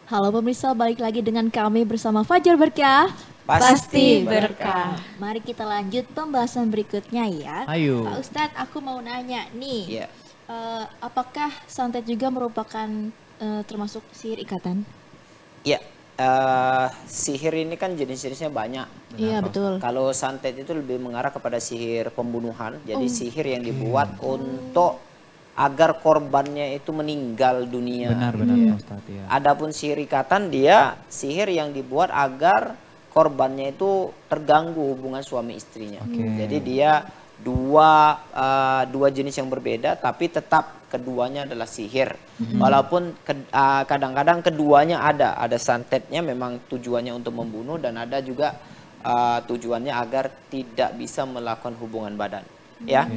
Halo pemirsa, balik lagi dengan kami bersama Fajar Berkah. Pasti berkah. Mari kita lanjut pembahasan berikutnya ya. Ayo. Pak Ustadz, aku mau nanya nih, Iya. apakah santet juga merupakan termasuk sihir ikatan? Iya, sihir ini kan jenis-jenisnya banyak. Iya betul. Kalau santet itu lebih mengarah kepada sihir pembunuhan. Jadi sihir yang dibuat untuk agar korbannya itu meninggal dunia. Benar-benar Pak Ustadz ya. Adapun sihir ikatan dia sihir yang dibuat agar korbannya itu terganggu hubungan suami istrinya. Jadi dia dua jenis yang berbeda, tapi tetap keduanya adalah sihir. Walaupun kadang-kadang keduanya ada santetnya memang tujuannya untuk membunuh, dan ada juga tujuannya agar tidak bisa melakukan hubungan badan. Ya,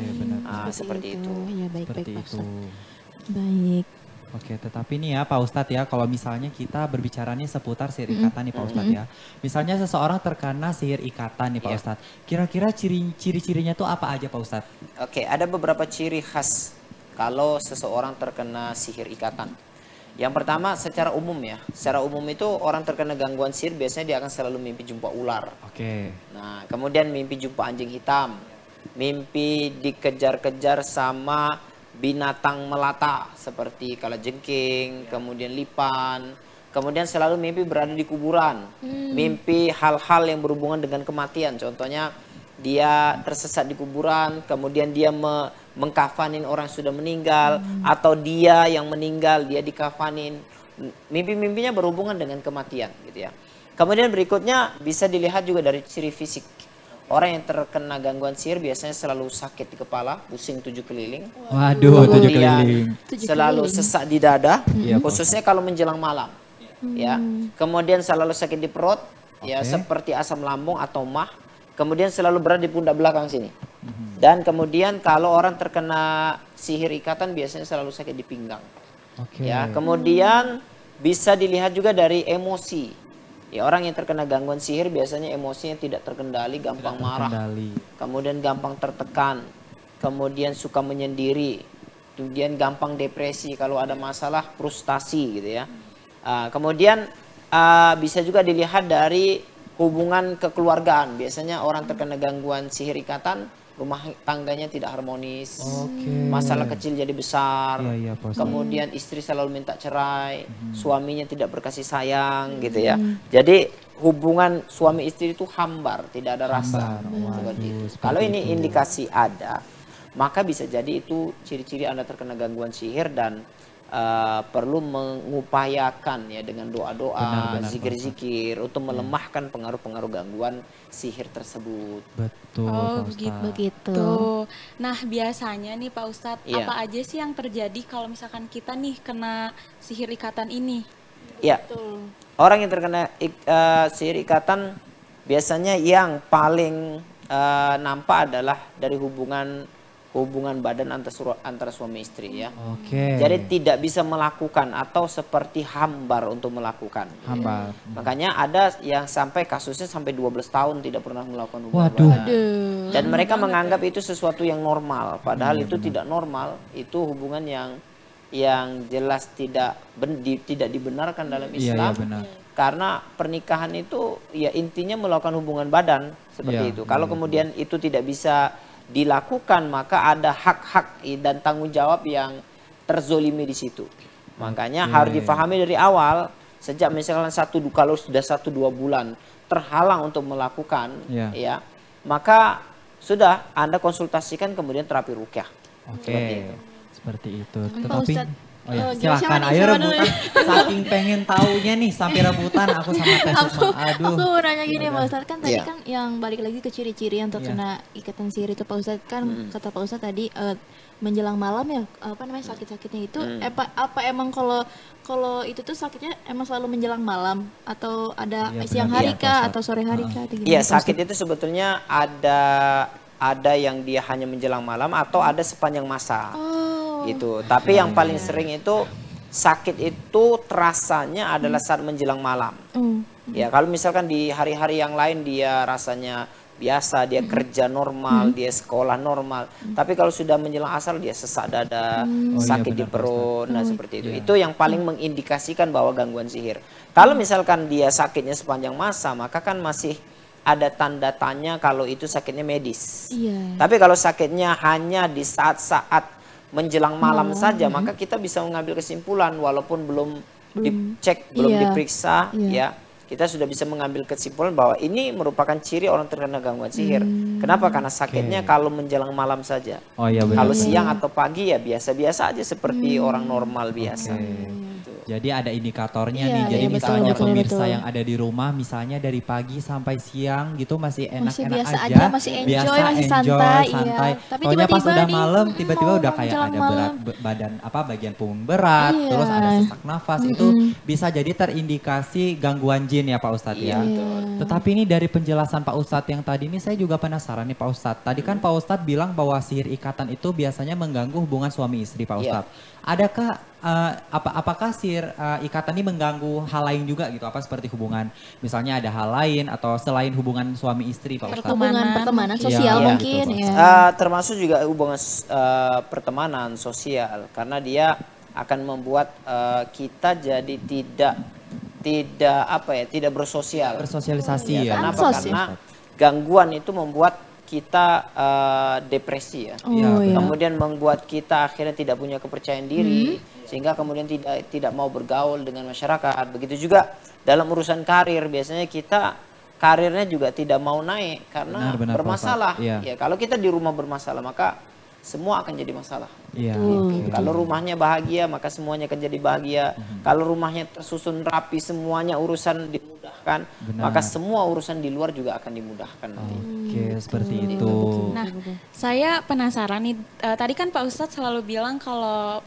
seperti itu. Ya, baik, Seperti Pak itu. Ustadz. Baik. Oke, tetapi nih ya Pak Ustadz ya, kalau misalnya kita berbicaranya seputar sihir ikatan nih Pak Ustadz ya. Misalnya seseorang terkena sihir ikatan nih Pak Ustadz. Kira-kira ciri-cirinya tuh apa aja Pak Ustadz? Oke, ada beberapa ciri khas kalau seseorang terkena sihir ikatan. Yang pertama secara umum ya. Secara umum itu orang terkena gangguan sihir biasanya dia akan selalu mimpi jumpa ular. Oke. Nah, kemudian mimpi jumpa anjing hitam. Mimpi dikejar-kejar sama binatang melata seperti kalajengking, kemudian lipan. Kemudian selalu mimpi berada di kuburan. Mimpi hal-hal yang berhubungan dengan kematian. Contohnya dia tersesat di kuburan, kemudian dia mengkafanin orang yang sudah meninggal, atau dia yang meninggal dia dikafanin. Mimpi-mimpinya berhubungan dengan kematian gitu ya. Kemudian berikutnya bisa dilihat juga dari ciri fisik. Orang yang terkena gangguan sihir biasanya selalu sakit di kepala, pusing 7 keliling. Waduh, 7 Kemudian keliling. selalu sesak di dada, Iya, khususnya kalau menjelang malam. Ya. Kemudian selalu sakit di perut, ya seperti asam lambung atau mah. Kemudian selalu berada di pundak belakang sini. Dan kemudian kalau orang terkena sihir ikatan biasanya selalu sakit di pinggang. Oke. Ya, kemudian bisa dilihat juga dari emosi. Ya, orang yang terkena gangguan sihir biasanya emosinya tidak terkendali, gampang marah. Kemudian gampang tertekan. Kemudian suka menyendiri. Kemudian gampang depresi kalau ada masalah frustasi gitu ya. Kemudian bisa juga dilihat dari hubungan kekeluargaan. Biasanya orang terkena gangguan sihir ikatan, rumah tangganya tidak harmonis. Masalah kecil jadi besar. Kemudian istri selalu minta cerai, suaminya tidak berkasih sayang gitu ya. Jadi hubungan suami istri itu hambar, tidak ada rasa. Seperti itu. Kalau ini indikasi ada, maka bisa jadi itu ciri-ciri Anda terkena gangguan sihir, dan perlu mengupayakan ya dengan doa-doa, zikir-zikir untuk melemahkan pengaruh-pengaruh gangguan sihir tersebut. Betul, Oh, Pak Ustadz. Begitu. Nah, biasanya nih Pak Ustadz, Iya. apa aja sih yang terjadi kalau misalkan kita nih kena sihir ikatan ini? Ya, orang yang terkena sihir ikatan biasanya yang paling nampak adalah dari hubungan badan antara suami istri ya. Jadi tidak bisa melakukan atau seperti hambar untuk melakukan. Hambar. Makanya ada yang sampai kasusnya sampai 12 tahun tidak pernah melakukan hubungan badan. Dan mereka menganggap itu sesuatu yang normal, padahal itu tidak normal. Itu hubungan yang jelas tidak dibenarkan dalam Islam. Karena pernikahan itu ya intinya melakukan hubungan badan seperti itu. Kalau kemudian itu tidak bisa dilakukan, maka ada hak-hak dan tanggung jawab yang terzolimi di situ. Makanya harus difahami dari awal, sejak misalkan kalau sudah 1-2 bulan terhalang untuk melakukan, ya, maka sudah Anda konsultasikan kemudian terapi ruqyah. Seperti itu. Pak Ustadz, silahkan, ayo rebutan. Saking pengen taunya nih sampai rebutan aku sama Teh Susma. Aduh. Aku nanya gini Pak Ustadz, kan tadi kan yang balik lagi ke ciri-ciri yang terkena ikatan sihir itu Pak Ustadz, kan kata Pak Ustadz tadi menjelang malam ya, apa namanya, sakit-sakitnya itu apa emang kalau itu tuh sakitnya emang selalu menjelang malam atau ada siang hari kah atau sore hari kah? Iya, sakit itu sebetulnya ada yang dia hanya menjelang malam atau ada sepanjang masa. Gitu. Tapi yang paling sering itu sakit itu terasanya adalah saat menjelang malam. Ya, kalau misalkan di hari-hari yang lain dia rasanya biasa, dia kerja normal, dia sekolah normal. Tapi kalau sudah menjelang asar dia sesak dada, sakit di perut, nah seperti itu. Itu yang paling mengindikasikan bahwa gangguan sihir. Kalau misalkan dia sakitnya sepanjang masa, maka kan masih ada tanda tanya kalau itu sakitnya medis. Tapi kalau sakitnya hanya di saat-saat menjelang malam saja, maka kita bisa mengambil kesimpulan walaupun belum dicek, belum diperiksa, ya. Kita sudah bisa mengambil kesimpulan bahwa ini merupakan ciri orang terkena gangguan sihir. Kenapa? Karena sakitnya kalau menjelang malam saja. Kalau siang atau pagi ya biasa-biasa aja seperti orang normal biasa. Jadi ada indikatornya nih. Jadi misalnya pemirsa yang ada di rumah, misalnya dari pagi sampai siang gitu masih enak-enak aja. Masih enjoy, masih santai. Tapi pokoknya pas udah malam tiba-tiba udah kayak ada berat badan bagian punggung berat, terus ada sesak nafas, itu bisa jadi terindikasi gangguan jin ya Pak Ustadz ya. Tetapi ini dari penjelasan Pak Ustadz yang tadi ini saya juga penasaran nih Pak Ustadz. Tadi kan Pak Ustadz bilang bahwa sihir ikatan itu biasanya mengganggu hubungan suami istri Pak Ustadz. Adakah apakah sihir ikatan ini mengganggu hal lain juga gitu? Apa seperti hubungan misalnya ada hal lain atau selain hubungan suami istri Pak Ustadz? Pertemanan sosial mungkin gitu, termasuk juga hubungan pertemanan sosial, karena dia akan membuat kita jadi tidak bersosial. Bersosialisasi ya. Kenapa? Karena gangguan itu membuat kita depresi ya. Kemudian membuat kita akhirnya tidak punya kepercayaan diri, sehingga kemudian tidak mau bergaul dengan masyarakat. Begitu juga dalam urusan karir, biasanya kita karirnya juga tidak mau naik karena bermasalah. Ya, kalau kita di rumah bermasalah, maka semua akan jadi masalah. Kalau rumahnya bahagia, maka semuanya akan jadi bahagia. Kalau rumahnya tersusun rapi, semuanya urusan dimudahkan, maka semua urusan di luar juga akan dimudahkan nanti. Seperti itu. Nah, saya penasaran nih. Tadi kan Pak Ustadz selalu bilang kalau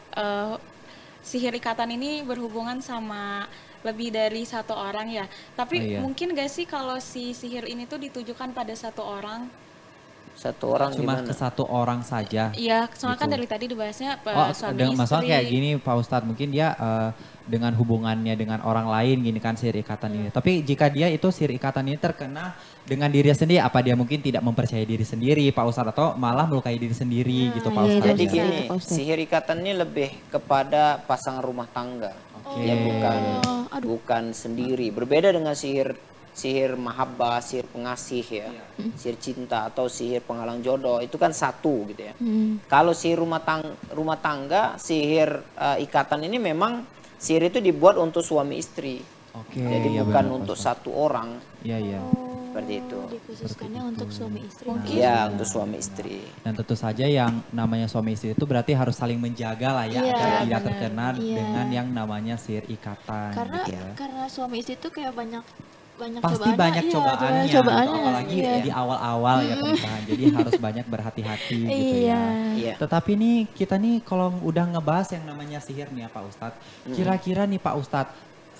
sihir ikatan ini berhubungan sama lebih dari satu orang ya. Tapi mungkin gak sih kalau si sihir ini tuh ditujukan pada satu orang? Satu orang cuma gimana? Ke satu orang saja. Iya, soalnya kan dari tadi dibahasnya suami istri. Maksudnya kayak gini Pak Ustadz, mungkin dia dengan hubungannya dengan orang lain gini kan sihir ikatan ini. Tapi jika dia itu sihir ikatan ini terkena dengan diri sendiri, apa dia mungkin tidak mempercayai diri sendiri Pak Ustadz, atau malah melukai diri sendiri gitu Pak Ustadz? Jadi gini, sihir ikatan ini lebih kepada pasangan rumah tangga. Ya bukan sendiri. Berbeda dengan sihir mahabbah, sihir pengasih ya, sihir cinta atau sihir penghalang jodoh, itu kan satu gitu ya. Kalau sihir rumah tangga, sihir ikatan ini memang sihir itu dibuat untuk suami istri. Jadi bukan untuk satu orang. Seperti itu. Dikhususkannya untuk suami istri. Iya, untuk suami istri. Dan tentu saja yang namanya suami istri itu berarti harus saling menjaga lah ya, agar tidak terkena dengan yang namanya sihir ikatan. Karena suami istri itu kayak pasti banyak cobaannya, apalagi di awal-awal ya pernikahan. Jadi harus banyak berhati-hati gitu ya. Tetapi nih kita nih kalau udah ngebahas yang namanya sihir nih ya Pak Ustadz, kira-kira nih Pak Ustadz,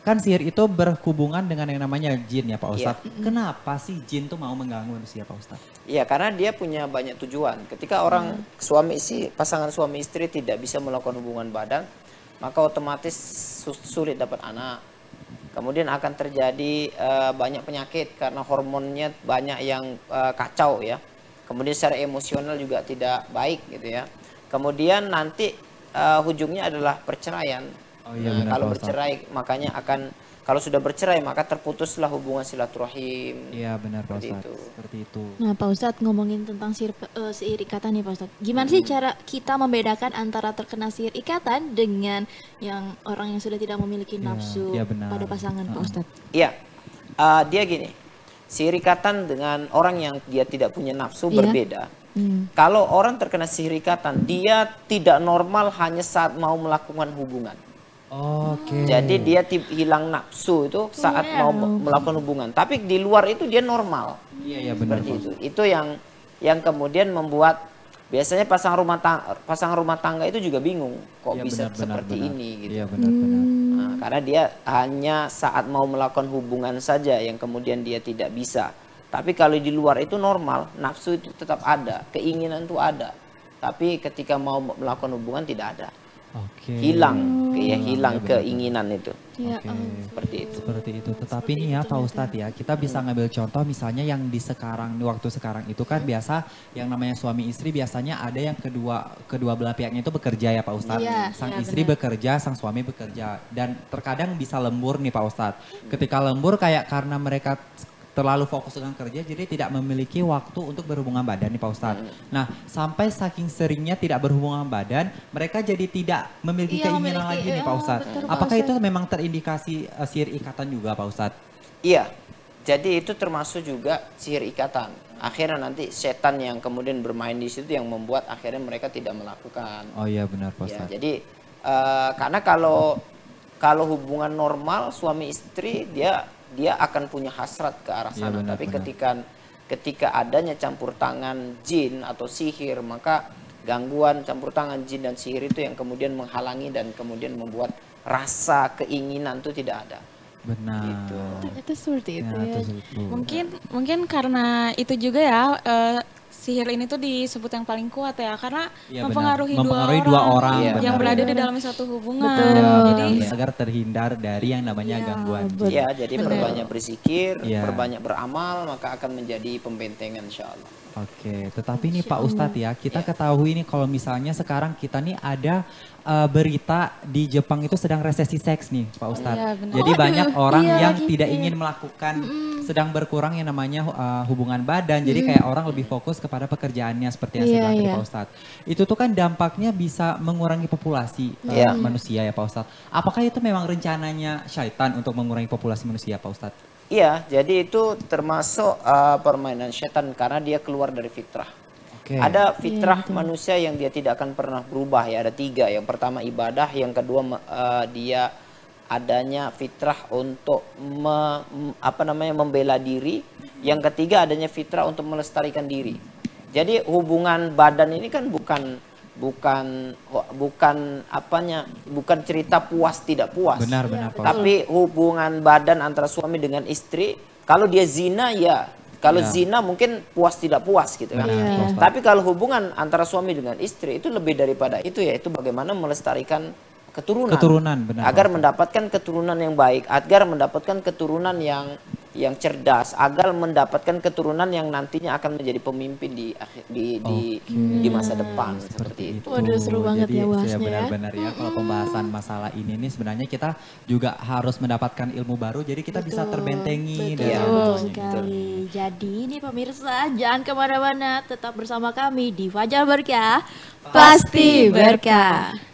kan sihir itu berhubungan dengan yang namanya jin ya Pak Ustadz. Kenapa sih jin tuh mau mengganggu manusia Pak Ustadz? Iya, karena dia punya banyak tujuan. Ketika orang pasangan suami istri tidak bisa melakukan hubungan badan, maka otomatis sulit dapat anak. Kemudian akan terjadi banyak penyakit karena hormonnya banyak yang kacau ya. Kemudian secara emosional juga tidak baik gitu ya. Kemudian nanti ujungnya adalah perceraian. Kalau bercerai makanya kalau sudah bercerai maka terputuslah hubungan silaturahim. Iya benar Pak Ustadz, seperti itu. Nah Pak Ustadz ngomongin tentang sihir ikatan nih Pak Ustadz. Gimana sih cara kita membedakan antara terkena sihir ikatan dengan yang orang yang sudah tidak memiliki nafsu pada pasangan Pak Ustadz? Iya, dia gini, sihir ikatan dengan orang yang dia tidak punya nafsu berbeda. Kalau orang terkena sihir ikatan, dia tidak normal hanya saat mau melakukan hubungan. Jadi dia hilang nafsu itu saat mau melakukan hubungan. Tapi di luar itu dia normal. Iya benar. Seperti itu. Itu yang kemudian membuat biasanya pasangan rumah tangga itu juga bingung kok bisa seperti ini gitu. Iya benar. Nah, karena dia hanya saat mau melakukan hubungan saja yang kemudian dia tidak bisa. Tapi kalau di luar itu normal, nafsu itu tetap ada, keinginan itu ada. Tapi ketika mau melakukan hubungan tidak ada. hilang, hilang keinginan itu. Seperti itu. Tetapi nih ya Pak Ustadz ya, kita bisa ngambil contoh misalnya yang di waktu sekarang itu kan biasa yang namanya suami istri biasanya ada yang kedua belah pihaknya itu bekerja ya Pak Ustadz. Sang istri bekerja, sang suami bekerja, dan terkadang bisa lembur nih Pak Ustadz. Ketika lembur kayak karena mereka terlalu fokus dengan kerja, jadi tidak memiliki waktu untuk berhubungan badan nih Pak Ustadz. Nah, sampai saking seringnya tidak berhubungan badan, mereka jadi tidak memiliki keinginan lagi nih Pak Ustadz. Apakah itu memang terindikasi sihir ikatan juga Pak Ustadz? Iya, jadi itu termasuk juga sihir ikatan. Akhirnya nanti setan yang kemudian bermain di situ yang membuat akhirnya mereka tidak melakukan. Oh iya benar Pak Ustadz. Ya, jadi karena kalau hubungan normal suami istri dia akan punya hasrat ke arah sana. Tapi ketika adanya campur tangan jin atau sihir, maka gangguan campur tangan jin dan sihir itu yang kemudian menghalangi dan kemudian membuat rasa keinginan itu tidak ada. Benar. Gitu. Itu seperti itu ya. Mungkin karena itu juga ya sihir ini tuh disebut yang paling kuat ya karena mempengaruhi dua orang yang berada di dalam satu hubungan. Jadi agar terhindar dari yang namanya gangguan. Iya, jadi perbanyak berzikir, perbanyak beramal, maka akan menjadi pembentengan insyaallah. Oke, tetapi nih Pak Ustadz ya, kita ketahui nih kalau misalnya sekarang kita nih ada berita di Jepang itu sedang resesi seks nih Pak Ustadz. Jadi banyak orang yang tidak ingin melakukan, sedang berkurang yang namanya hubungan badan. Jadi kayak orang lebih fokus kepada pekerjaannya seperti yang saya bilang tadi Pak Ustadz. Itu tuh kan dampaknya bisa mengurangi populasi manusia ya Pak Ustadz. Apakah itu memang rencananya syaitan untuk mengurangi populasi manusia Pak Ustadz? Iya, jadi itu termasuk permainan syaitan karena dia keluar dari fitrah. Ada fitrah manusia yang dia tidak akan pernah berubah ya, ada 3. Yang pertama ibadah, yang kedua dia adanya fitrah untuk membela diri, yang ketiga adanya fitrah untuk melestarikan diri. Jadi hubungan badan ini kan bukan cerita puas tidak puas. Benar Pak. Tapi hubungan badan antara suami dengan istri, kalau dia zina kalau zina mungkin puas tidak puas gitu kan. Tapi kalau hubungan antara suami dengan istri itu lebih daripada itu, yaitu bagaimana melestarikan keturunan benar, agar mendapatkan keturunan yang baik, agar mendapatkan keturunan yang cerdas, agar mendapatkan keturunan yang nantinya akan menjadi pemimpin di masa depan seperti itu. Waduh, seru banget. Jadi, ya bahasnya benar-benar ya. Kalau pembahasan masalah ini nih sebenarnya kita juga harus mendapatkan ilmu baru, jadi kita bisa terbentengi dari sekali. Jadi ini pemirsa jangan kemana-mana, tetap bersama kami di Fajar Berkah, pasti berkah.